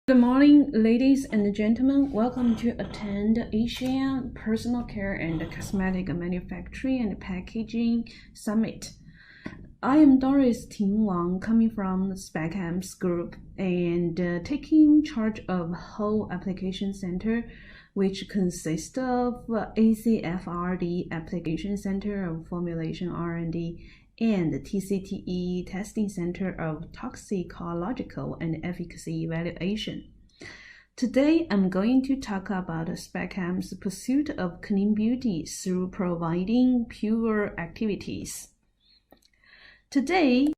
Good morning, ladies and gentlemen. Welcome to attend Asian Personal Care and Cosmetic Manufacturing and Packaging Summit. I am Doris Wang, coming from the Spec-Chem group and taking charge of whole application center, which consists of ACFRD application center of formulation R&D and TCTE testing center of toxicological and efficacy evaluation. Today, I'm going to talk about Spec-Chem's pursuit of clean beauty through providing pure activities. Today, I'm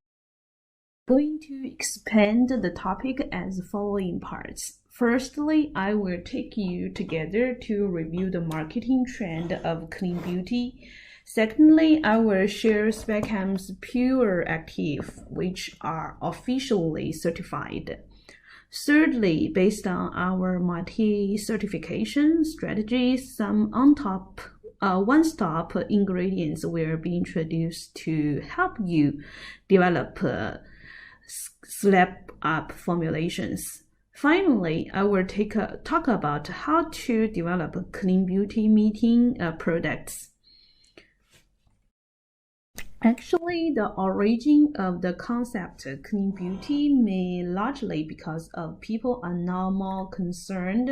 going to expand the topic as following parts. Firstly, I will take you together to review the marketing trend of clean beauty. Secondly, I will share Spec-Chem's pure active, which are officially certified. Thirdly, based on our multi-certification strategies, some one-stop ingredients will be introduced to help you develop slap-up formulations. Finally, I will talk about how to develop clean beauty meeting products. Actually, the origin of the concept clean beauty may largely because of people are now more concerned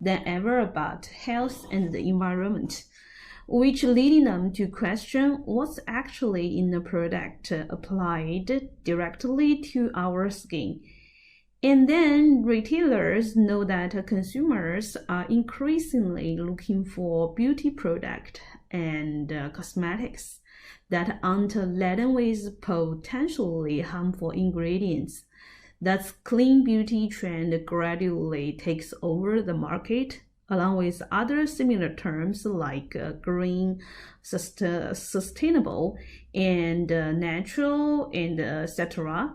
than ever about health and the environment, which leading them to question what's actually in the product applied directly to our skin. And then retailers know that consumers are increasingly looking for beauty products and cosmetics that aren't laden with potentially harmful ingredients. Thus, clean beauty trend gradually takes over the market, along with other similar terms like green, sustainable, and natural, and etc.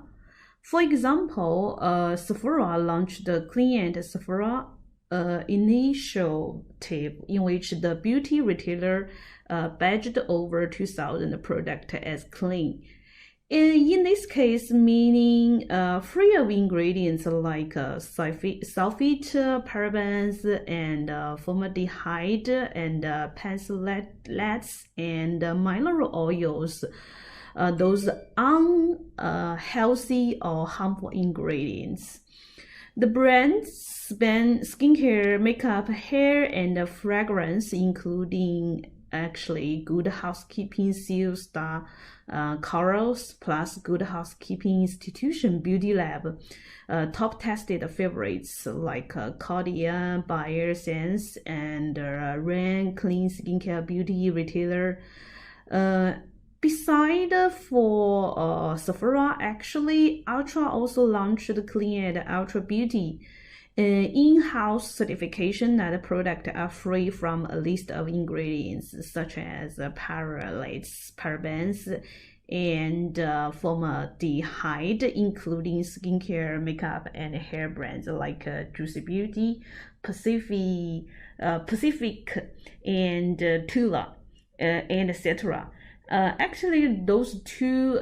For example, Sephora launched the Clean and Sephora initiative, in which the beauty retailer badged over 2,000 products as clean. In this case, meaning free of ingredients like sulfate, parabens, and formaldehyde, and phthalates, and mineral oils. Those unhealthy or harmful ingredients. The brands span skincare, makeup, hair, and fragrance, including actually Good Housekeeping Seal Star Corals, plus Good Housekeeping Institution Beauty Lab, top tested favorites like Cordia, Bayer Sense, and Wang Clean Skincare Beauty Retailer. Beside for Sephora, actually, Ultra also launched Clean and Ultra Beauty, in-house certification that the products are free from a list of ingredients such as phthalates, parabens, and formaldehyde, including skincare, makeup, and hair brands like Juicy Beauty, Pacific, and Tula, and etc. Actually, those two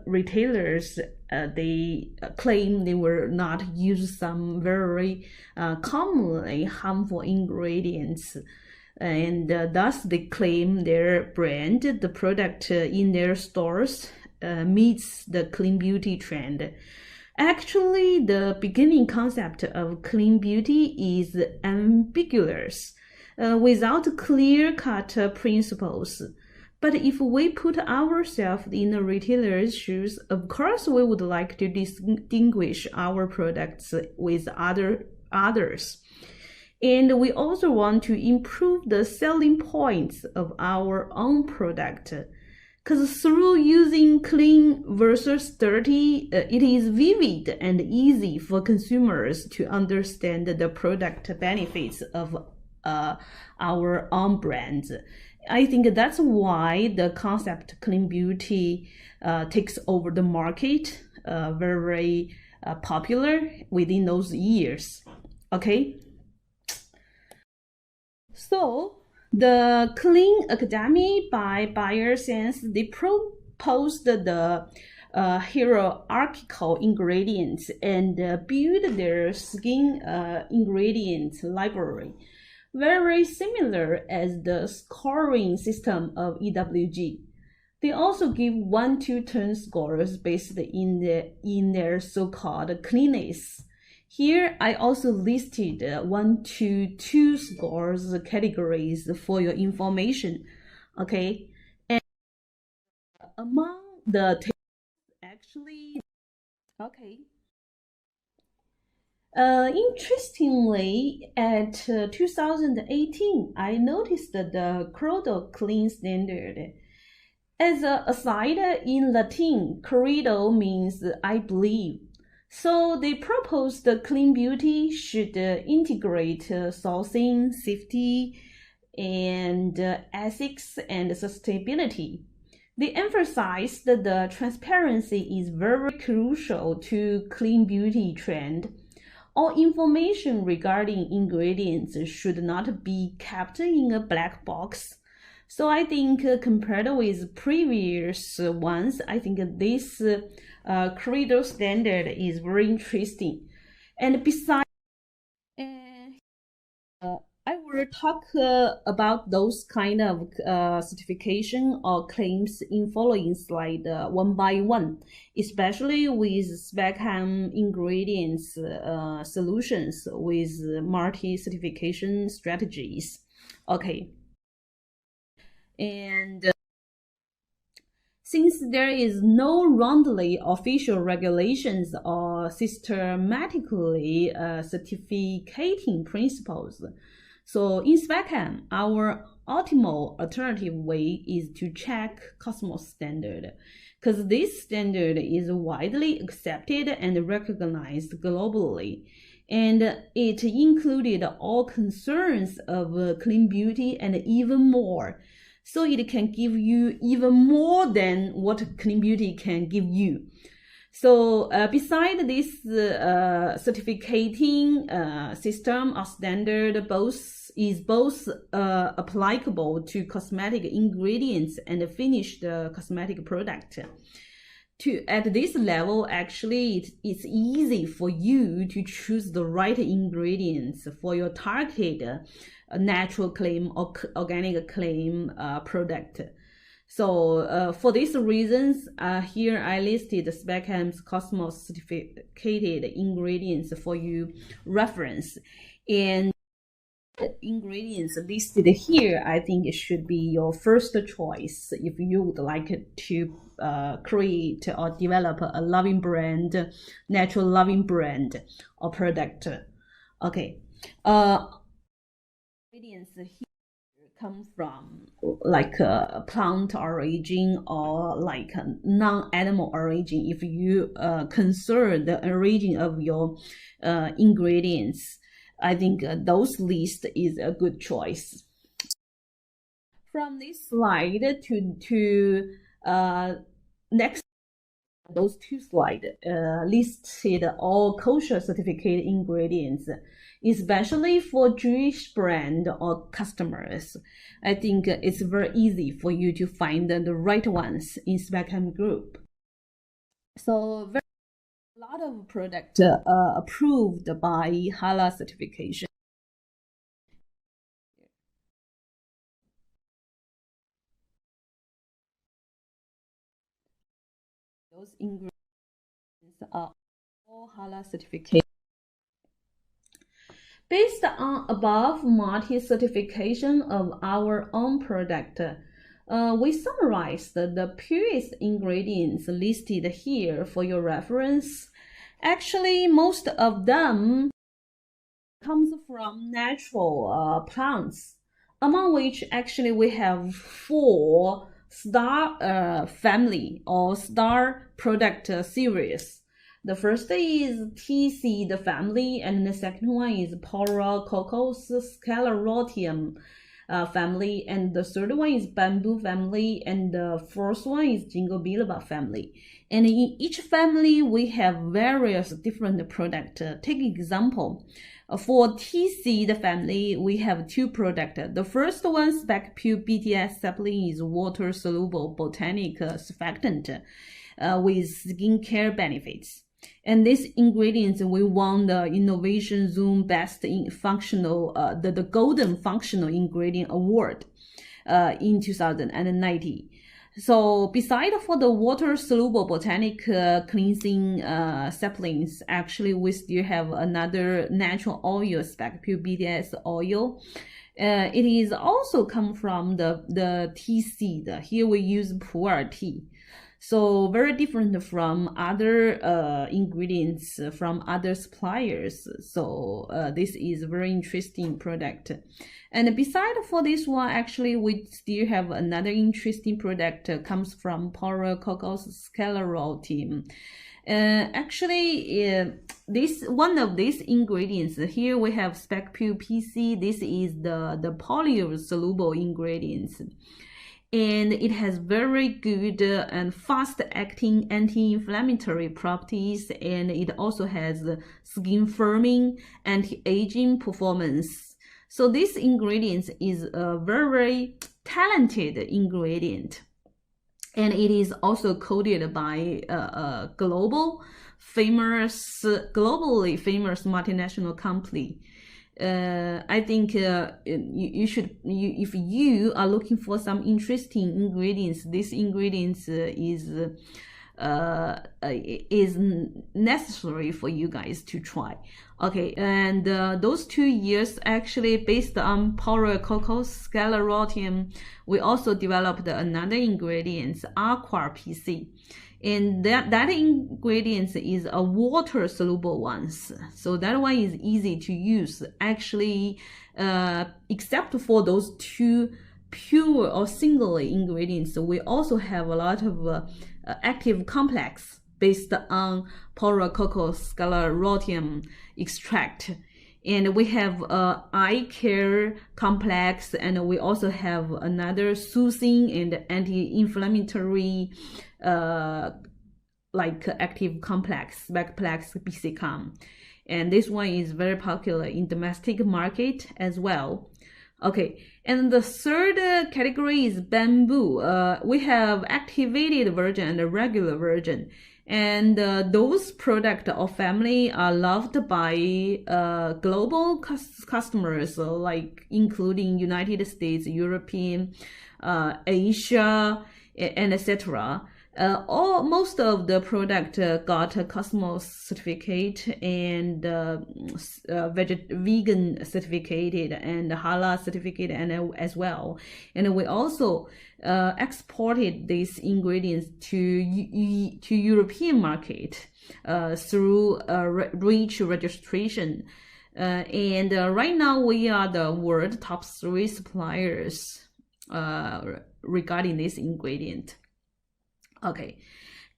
retailers, they claim they will not use some very commonly harmful ingredients, and thus they claim their brand, the product in their stores, meets the clean beauty trend. Actually, the beginning concept of clean beauty is ambiguous, without clear-cut principles. But if we put ourselves in the retailer's shoes, of course we would like to distinguish our products with others. And we also want to improve the selling points of our own product. Because through using clean versus dirty, it is vivid and easy for consumers to understand the product benefits of our own brands. I think that's why the concept clean beauty takes over the market, very popular within those years. Okay. So the Clean Academy by Bayer Sense, they proposed the hierarchical ingredients and build their skin ingredient library, very similar as the scoring system of EWG. They also give 1-2 turn scores based in their so-called cleanness. Here, I also listed 1-2 scores categories for your information. Okay, and among the actually, okay. Interestingly, at 2018, I noticed that the Croton clean standard. As an aside, in Latin, credo means I believe. So they proposed the clean beauty should integrate sourcing, safety, and ethics and sustainability. They emphasized that the transparency is very crucial to clean beauty trend. All information regarding ingredients should not be kept in a black box. So I think compared with previous ones, I think this Credo standard is very interesting. And besides, I will talk about those kind of certification or claims in following slide one by one, especially with Spec-Chem ingredients solutions with multi-certification strategies. Okay. And since there is no roundly official regulations or systematically certificating principles, so in Spec-Chem, our optimal alternative way is to check Cosmos standard, because this standard is widely accepted and recognized globally, and it included all concerns of clean beauty and even more. So it can give you even more than what clean beauty can give you. So beside this certificating system or standard, is both applicable to cosmetic ingredients and finished cosmetic product. At this level, actually, it's easy for you to choose the right ingredients for your targeted natural claim or organic claim product. So for these reasons, here I listed Spec-Chem's Cosmos certificated ingredients for you reference. And ingredients listed here, I think it should be your first choice if you would like to create or develop a loving brand, natural loving brand or product. Okay. Ingredients here come from like plant origin or like non-animal origin. If you consider the origin of your ingredients, I think those list is a good choice. From this slide to next, those two slides listed all kosher certificate ingredients, especially for Jewish brand or customers. I think it's very easy for you to find the right ones in Spec-Chem group. So a lot of products approved by halal certification. Those ingredients are all halal certification. Based on above multi-certification of our own product, we summarized the purest ingredients listed here for your reference. Actually, most of them comes from natural plants, among which actually we have 4 star family or star product series. The first is tea seed family, and the second one is Porococos sclerotium family, and the third one is bamboo family, and the fourth one is jingo biloba family. And in each family, we have various different products. Take example, For TC, the family, we have two products. The first one, Spec-Chem BTS sapling, is water-soluble botanic surfactant with skincare benefits. And these ingredients, we won the Innovation Zone Best in Functional, the Golden Functional Ingredient Award in 2019. So besides for the water-soluble botanic cleansing saplings, actually we still have another natural oil, Spec-Chem BTS oil. It is also come from the tea seed. Here we use pu'er tea. So very different from other ingredients from other suppliers. So this is a very interesting product. And beside for this one, actually, we still have another interesting product comes from Porococos sclerotium. This one of these ingredients here we have Spec-Chem PC. This is the polyol-soluble ingredients. And it has very good and fast-acting anti-inflammatory properties, and it also has skin firming, anti-aging performance. So this ingredient is a very talented ingredient, and it is also coated by a globally famous multinational company. I think you should, if you are looking for some interesting ingredients, this ingredients is necessary for you guys to try. Okay, and those 2 years actually based on Porococos sclerotium, we also developed another ingredient, Aqua PC. And that ingredient is a water-soluble one. So that one is easy to use. Actually, except for those two pure or single ingredients, we also have a lot of active complex based on Porococos sclerotium extract. And we have eye care complex, and we also have another soothing and anti-inflammatory like active complex, Spec-Plex BCCOM. And this one is very popular in domestic market as well. Okay, and the third category is bamboo. We have activated version and a regular version. And those products or family are loved by global customers, like including United States, European, Asia, and etc. Most of the product got a customer certificate and vegan certificated and halal certificate and as well. And we also exported these ingredients to European market through REACH registration. And right now we are the world top 3 suppliers regarding this ingredient. Okay,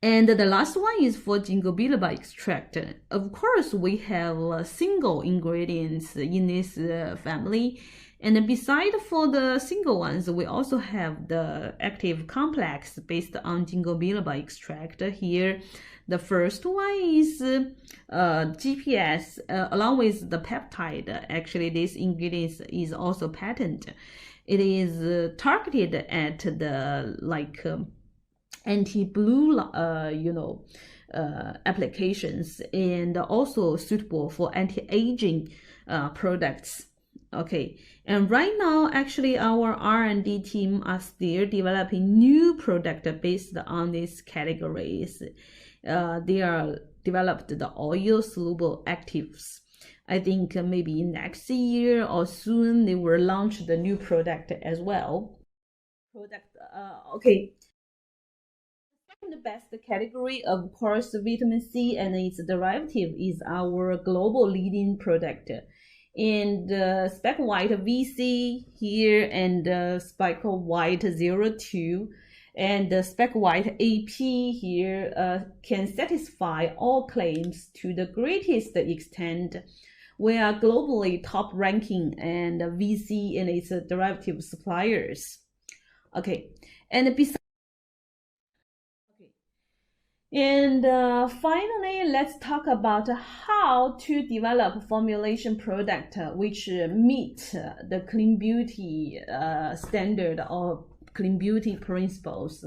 and the last one is for ginkgo biloba extract. Of course, we have single ingredients in this family, and beside for the single ones, we also have the active complex based on ginkgo biloba extract. Here, the first one is GPS, along with the peptide. Actually, this ingredient is also patented. It is targeted at the anti-blue, applications, and also suitable for anti-aging products. Okay, and right now, actually, our R&D team are still developing new product based on these categories. They are developed the oil-soluble actives. I think maybe next year or soon they will launch the new product as well. Okay. The best category, of course, vitamin C and its derivative is our global leading product. And Spec White VC here, and Spec White 02 and Spec White AP here can satisfy all claims to the greatest extent. We are globally top ranking and VC and its derivative suppliers. Okay, and besides, And finally, let's talk about how to develop formulation product which meet the clean beauty standard or clean beauty principles.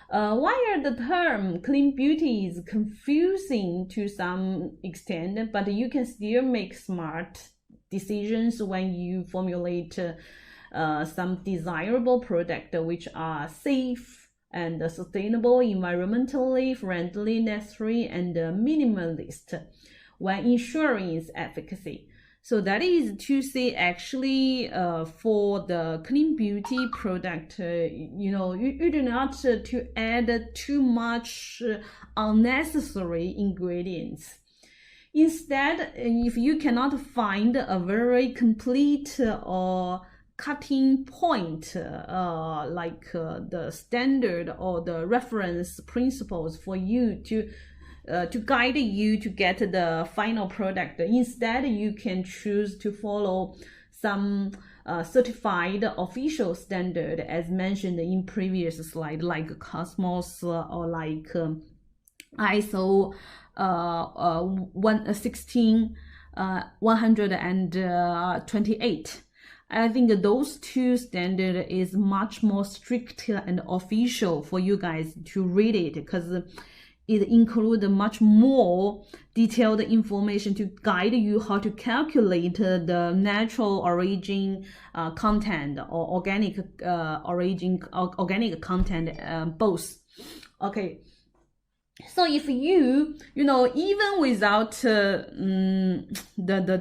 While the term clean beauty is confusing to some extent, but you can still make smart decisions when you formulate some desirable product which are safe and sustainable, environmentally friendly, necessary, and minimalist while ensuring its efficacy. So that is to say, actually, for the clean beauty product, you do not to add too much unnecessary ingredients. Instead, if you cannot find a very complete or cutting point like the standard or the reference principles for you to guide you to get the final product, instead you can choose to follow some certified official standard as mentioned in previous slide, like Cosmos or like ISO 128. I think those two standards is much more strict and official for you guys to read it, because it includes much more detailed information to guide you how to calculate the natural origin content or organic organic content, both. Okay. So if you even without the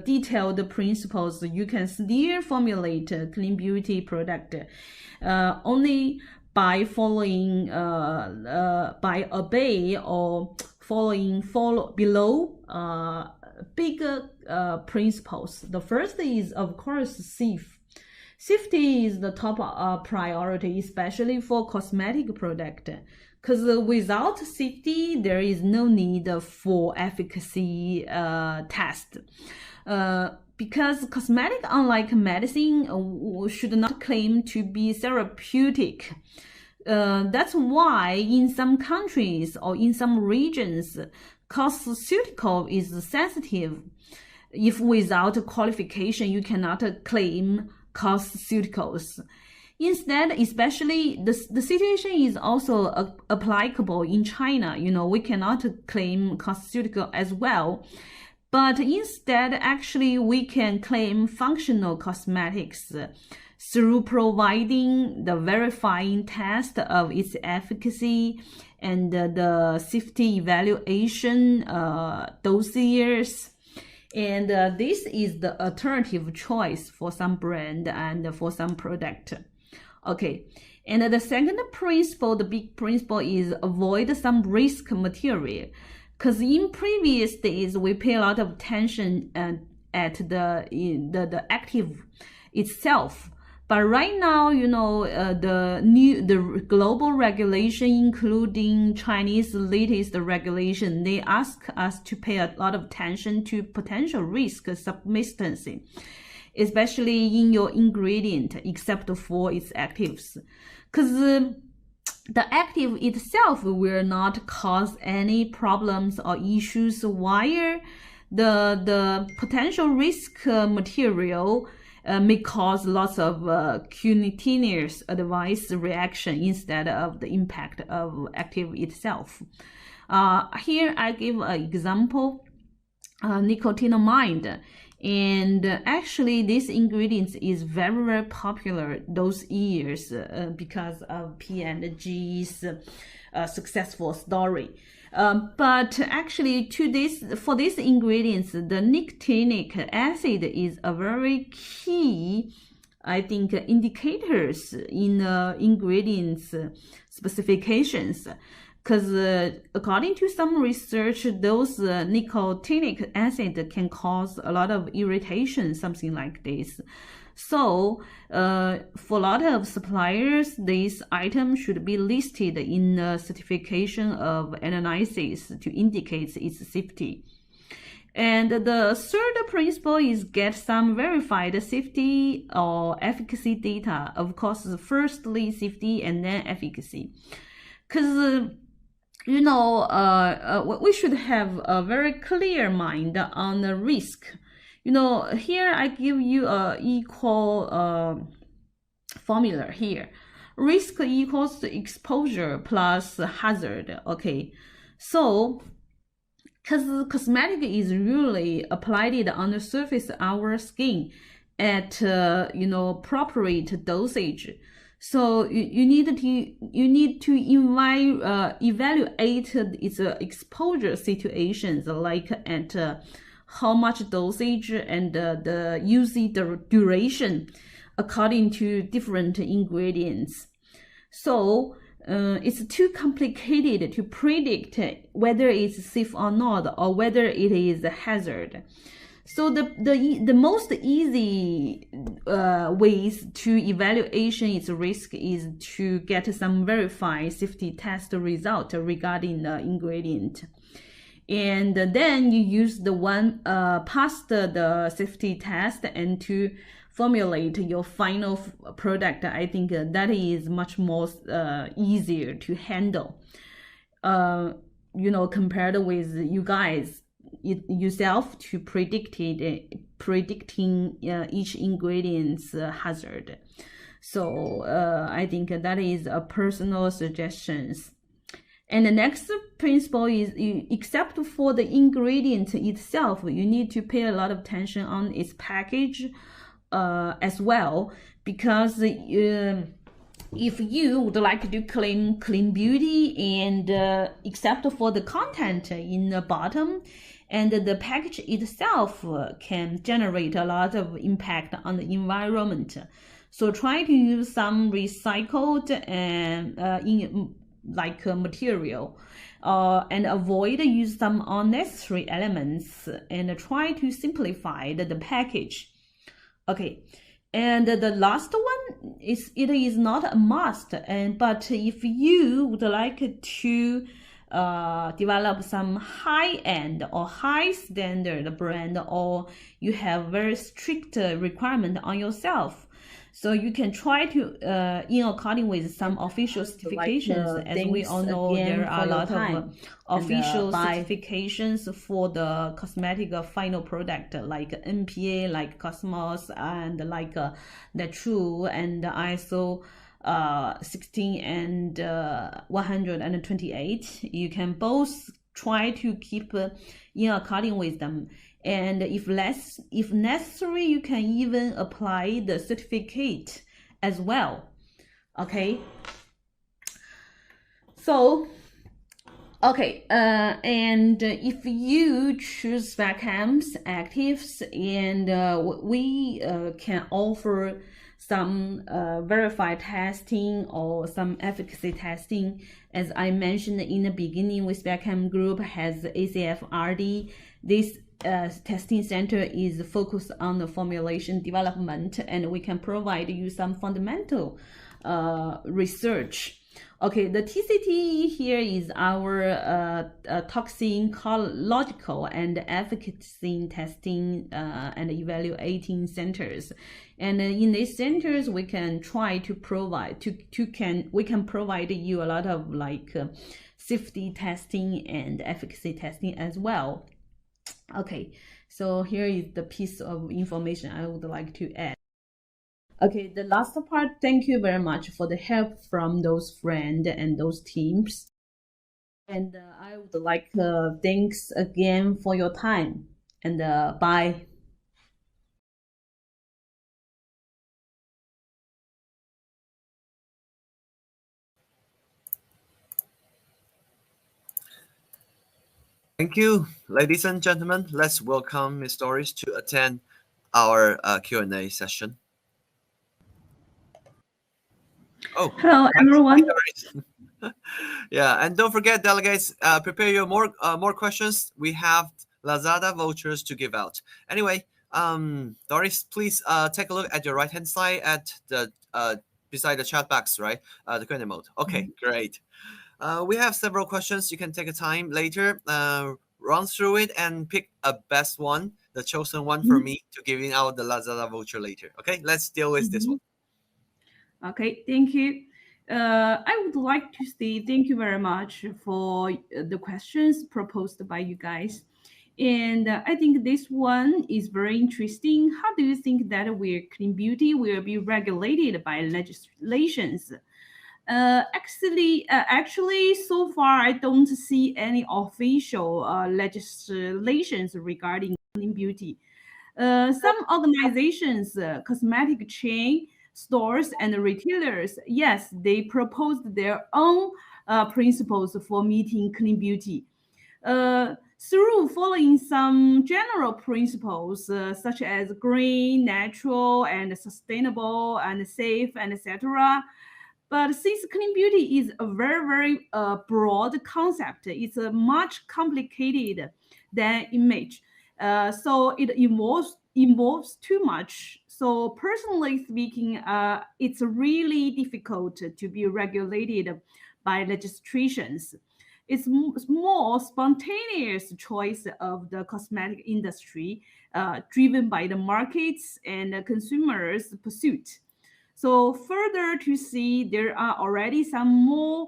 detailed principles, you can still formulate a clean beauty product only by following by obey or follow below bigger principles. The first is, of course, safety is the top priority, especially for cosmetic product. Because without safety, there is no need for efficacy test. Because cosmetic, unlike medicine, should not claim to be therapeutic. That's why in some countries or in some regions, cosmeceutical is sensitive. If without qualification, you cannot claim cosmeceuticals. Instead, especially the situation is also applicable in China. We cannot claim cosmeceutical as well, but instead, actually, we can claim functional cosmetics through providing the verifying test of its efficacy and the safety evaluation dossiers. And this is the alternative choice for some brand and for some product. Okay, and the second principle, the big principle, is avoid some risk material. Because in previous days, we pay a lot of attention at the active itself. But right now, the global regulation, including Chinese latest regulation, they ask us to pay a lot of attention to potential risk substances, especially in your ingredient, except for its actives. Because the active itself will not cause any problems or issues, while the potential risk material may cause lots of cutaneous adverse reaction instead of the impact of active itself. Here I give an example, nicotinamide. And actually, this ingredient is very, very popular those years because of P&G's successful story. But actually, for these ingredients, the nicotinic acid is a very key, I think, indicators in ingredients specifications. Because according to some research, those nicotinic acid can cause a lot of irritation, something like this. So for a lot of suppliers, this item should be listed in the certification of analysis to indicate its safety. And the third principle is get some verified safety or efficacy data. Of course, firstly, safety and then efficacy. Because we should have a very clear mind on the risk. Here I give you a equal formula here. Risk equals exposure plus hazard. Okay, so because cosmetic is usually applied on the surface of our skin at appropriate dosage. So you need to evaluate its exposure situations, like at how much dosage and the usage duration according to different ingredients. So it's too complicated to predict whether it's safe or not, or whether it is a hazard. So the most easy ways to evaluation its risk is to get some verified safety test result regarding the ingredient. And then you use the one past the safety test and to formulate your final product. I think that is much more easier to handle, compared with you guys yourself to predicting each ingredient's hazard. So I think that is a personal suggestions. And the next principle is, except for the ingredient itself, you need to pay a lot of attention on its package as well, because if you would like to claim clean beauty, and except for the content in the bottom, and the package itself can generate a lot of impact on the environment. So try to use some recycled and material, and avoid use some unnecessary elements, and try to simplify the package. Okay, and the last one is, it is not a must, but if you would like to develop some high-end or high-standard brand, or you have very strict requirement on yourself, so you can try to, in according with some official certifications. As we all know, there are a lot of official certifications for the cosmetic final product, like NPA, like Cosmos, and like Natrue, and ISO 16 and 128. You can both try to keep in according with them. And if necessary, you can even apply the certificate as well. Okay. So, okay, and if you choose Spec-Chem's actives, and we can offer some verified testing or some efficacy testing. As I mentioned in the beginning, with Spec-Chem Group has ACFRD. This testing center is focused on the formulation development, and we can provide you some fundamental research. Okay, the TCT here is our toxicological and efficacy testing and evaluating centers. And in these centers, we can try to provide we can provide you a lot of safety testing and efficacy testing as well. Okay, so here is the piece of information I would like to add. Okay, the last part, thank you very much for the help from those friends and those teams. And I would like thanks again for your time, and bye. Thank you, ladies and gentlemen. Let's welcome Ms. Doris to attend our Q&A session. Oh, hello everyone. Yeah, and don't forget, delegates, prepare your more questions. We have Lazada vouchers to give out. Anyway, Doris, please take a look at your right-hand side at the beside the chat box, right? The Q&A mode. Okay, great. We have several questions. You can take a time later, run through it, and pick a best one, the chosen one for me to giving out the Lazada voucher later. Okay, let's deal with this one. Okay, thank you. I would like to say thank you very much for the questions proposed by you guys. And I think this one is very interesting. How do you think that clean beauty will be regulated by legislations? Actually, so far I don't see any official legislations regarding clean beauty. Some organizations, cosmetic chain stores and retailers, yes, they proposed their own principles for meeting clean beauty. Through following some general principles such as green, natural, and sustainable, and safe, and etc. But since clean beauty is a very broad concept, it's much complicated than image. So it involves too much. So personally speaking, it's really difficult to be regulated by legislations. It's more spontaneous choice of the cosmetic industry, driven by the markets and the consumers' pursuit. So further to see, there are already some more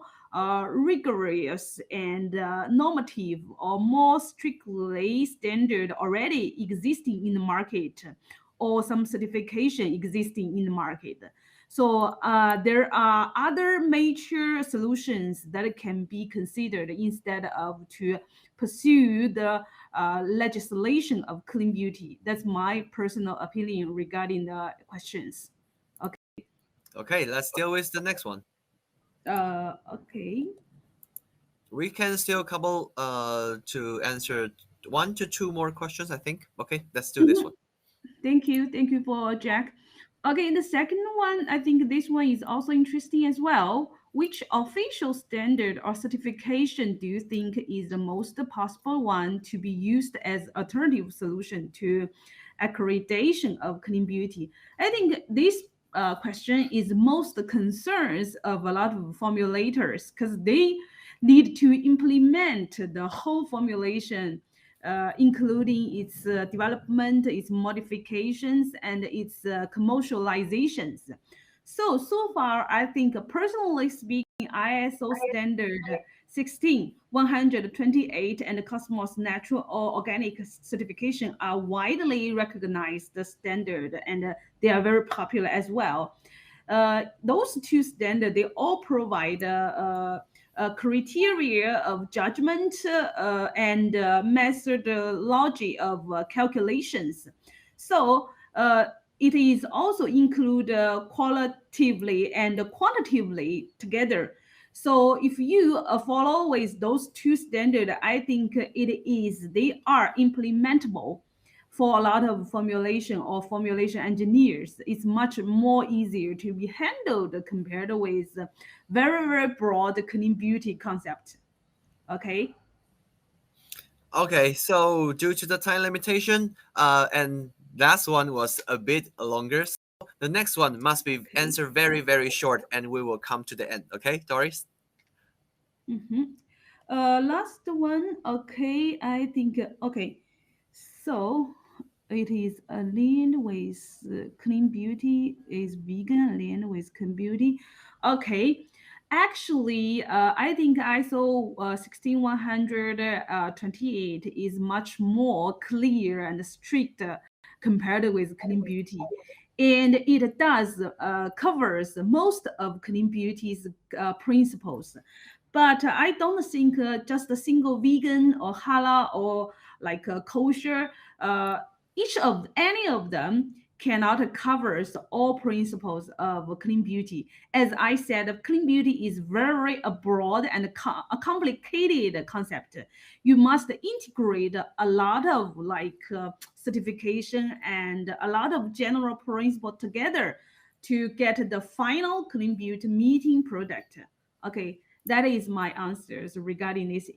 rigorous and normative or more strictly standard already existing in the market, or some certification existing in the market. So there are other major solutions that can be considered instead of to pursue the legislation of clean beauty. That's my personal opinion regarding the questions. Okay, let's deal with the next one. Okay. We can still couple to answer 1 to 2 more questions, I think. Okay, let's do this Mhm. one. Thank you. Thank you for Jack. Okay, the second one, I think this one is also interesting as well. Which official standard or certification do you think is the most possible one to be used as alternative solution to accreditation of clean beauty? I think this question is most concerns of a lot of formulators because they need to implement the whole formulation, including its development, its modifications, and its commercializations. So far, I think personally speaking, ISO standard 16128 and Cosmos Natural or Organic certification are widely recognized standard, and they are very popular as well. Those two standards, they all provide criteria of judgment and methodology of calculations. So it is also include qualitatively and quantitatively together. So if you follow with those two standards, I think they are implementable for a lot of formulation or formulation engineers. It's much more easier to be handled compared with very broad clean beauty concept. Okay. Okay, so due to the time limitation, and last one was a bit longer, so the next one must be Okay. answered very short, and we will come to the end. Okay, Doris? Mm-hmm. Last one. Okay, I think. Okay, so it is aligned with clean beauty. Is vegan aligned with clean beauty? Okay. Actually, I think ISO 16128 is much more clear and strict compared with clean beauty, and it does covers most of clean beauty's principles. But I don't think just a single vegan or halal or like kosher, uh, each of any of them cannot covers all principles of clean beauty. As I said, clean beauty is very broad and a complicated concept. You must integrate a lot of like certification and a lot of general principle together to get the final clean beauty meeting product. Okay, that is my answers regarding these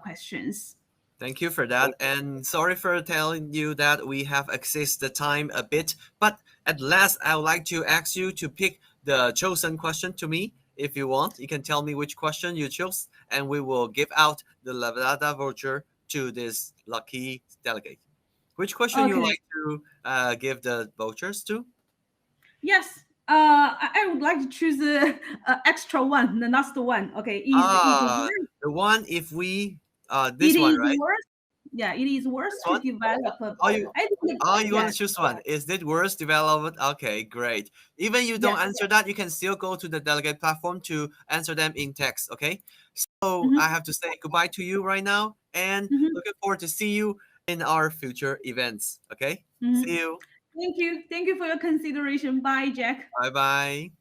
questions. Thank you for that. And sorry for telling you that we have exceeded the time a bit. But at last, I would like to ask you to pick the chosen question to me. If you want, you can tell me which question you chose, and we will give out the Lavada voucher to this lucky delegate. Which question you Okay, like to give the vouchers to? yes. I would like to choose the extra one, the last one. Okay, is Ah, worse. the one if we It this one, is right? worse. Yeah, it is worse This to one? develop. Oh, you I think, you want yeah, to choose one? Is it worst development? Okay, great. Even you don't yes. answer that, you can still go to the delegate platform to answer them in text. Okay. So I Mm-hmm, have to say goodbye to you right now, and mm-hmm, looking forward to see you in our future events. Okay. mm-hmm. See you. Thank you. Thank you for your consideration. Bye, Jack. Bye bye.